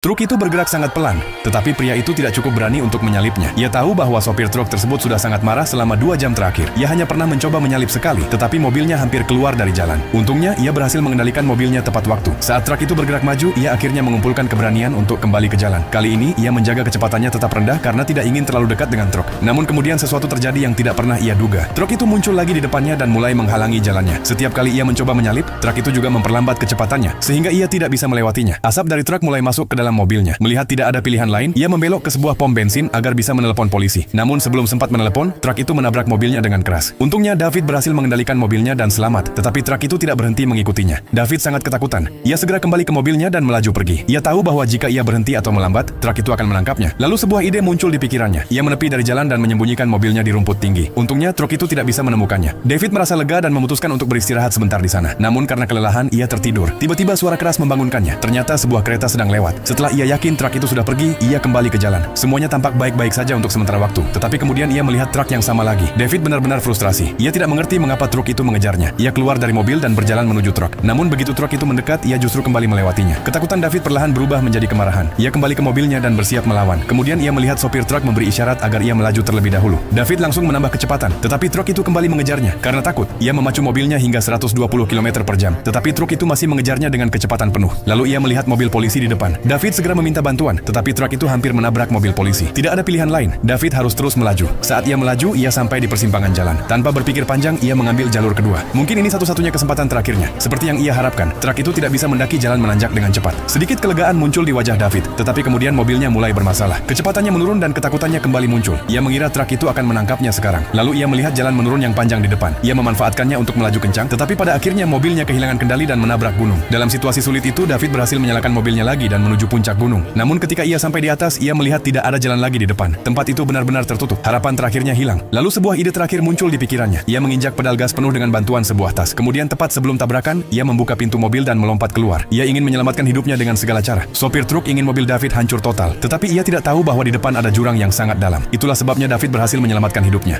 Truk itu bergerak sangat pelan, tetapi pria itu tidak cukup berani untuk menyalipnya. Ia tahu bahwa sopir truk tersebut sudah sangat marah selama 2 jam terakhir. Ia hanya pernah mencoba menyalip sekali, tetapi mobilnya hampir keluar dari jalan. Untungnya, ia berhasil mengendalikan mobilnya tepat waktu. Saat truk itu bergerak maju, ia akhirnya mengumpulkan keberanian untuk kembali ke jalan. Kali ini, ia menjaga kecepatannya tetap rendah karena tidak ingin terlalu dekat dengan truk. Namun kemudian sesuatu terjadi yang tidak pernah ia duga. Truk itu muncul lagi di depannya dan mulai menghalangi jalannya. Setiap kali ia mencoba menyalip, truk itu juga memperlambat kecepatannya, sehingga ia tidak bisa melewatinya. Asap dari truk mulai masuk ke dalam mobilnya. Melihat tidak ada pilihan lain, ia membelok ke sebuah pom bensin agar bisa menelepon polisi. Namun sebelum sempat menelepon, truk itu menabrak mobilnya dengan keras. Untungnya David berhasil mengendalikan mobilnya dan selamat, tetapi truk itu tidak berhenti mengikutinya. David sangat ketakutan. Ia segera kembali ke mobilnya dan melaju pergi. Ia tahu bahwa jika ia berhenti atau melambat, truk itu akan menangkapnya. Lalu sebuah ide muncul di pikirannya. Ia menepi dari jalan dan menyembunyikan mobilnya di rumput tinggi. Untungnya truk itu tidak bisa menemukannya. David merasa lega dan memutuskan untuk beristirahat sebentar di sana. Namun karena kelelahan, ia tertidur. Tiba-tiba suara keras membangunkannya. Ternyata sebuah kereta sedang lewat. Setelah ia yakin truk itu sudah pergi, ia kembali ke jalan. Semuanya tampak baik-baik saja untuk sementara waktu. Tetapi kemudian ia melihat truk yang sama lagi. David benar-benar frustrasi. Ia tidak mengerti mengapa truk itu mengejarnya. Ia keluar dari mobil dan berjalan menuju truk. Namun begitu truk itu mendekat, ia justru kembali melewatinya. Ketakutan David perlahan berubah menjadi kemarahan. Ia kembali ke mobilnya dan bersiap melawan. Kemudian ia melihat sopir truk memberi isyarat agar ia melaju terlebih dahulu. David langsung menambah kecepatan, tetapi truk itu kembali mengejarnya. Karena takut, ia memacu mobilnya hingga 120 km per jam. Tetapi truk itu masih mengejarnya dengan kecepatan penuh. Lalu ia melihat mobil polisi di depan. David segera meminta bantuan, tetapi truk itu hampir menabrak mobil polisi. Tidak ada pilihan lain. David harus terus melaju. Saat ia melaju, ia sampai di persimpangan jalan. Tanpa berpikir panjang, ia mengambil jalur kedua. Mungkin ini satu-satunya kesempatan terakhirnya. Seperti yang ia harapkan, truk itu tidak bisa mendaki jalan menanjak dengan cepat. Sedikit kelegaan muncul di wajah David, tetapi kemudian mobilnya mulai bermasalah. Kecepatannya menurun dan ketakutannya kembali muncul. Ia mengira truk itu akan menangkapnya sekarang. Lalu ia melihat jalan menurun yang panjang di depan. Ia memanfaatkannya untuk melaju kencang, tetapi pada akhirnya mobilnya kehilangan kendali dan menabrak gunung. Dalam situasi sulit itu, David berhasil menyalakan mobilnya lagi dan menuju puncak gunung. Namun ketika ia sampai di atas, ia melihat tidak ada jalan lagi di depan. Tempat itu benar-benar tertutup. Harapan terakhirnya hilang. Lalu sebuah ide terakhir muncul di pikirannya. Ia menginjak pedal gas penuh dengan bantuan sebuah tas. Kemudian tepat sebelum tabrakan, ia membuka pintu mobil dan melompat keluar. Ia ingin menyelamatkan hidupnya dengan segala cara. Sopir truk ingin mobil David hancur total, tetapi ia tidak tahu bahwa di depan ada jurang yang sangat dalam. Itulah sebabnya David berhasil menyelamatkan hidupnya.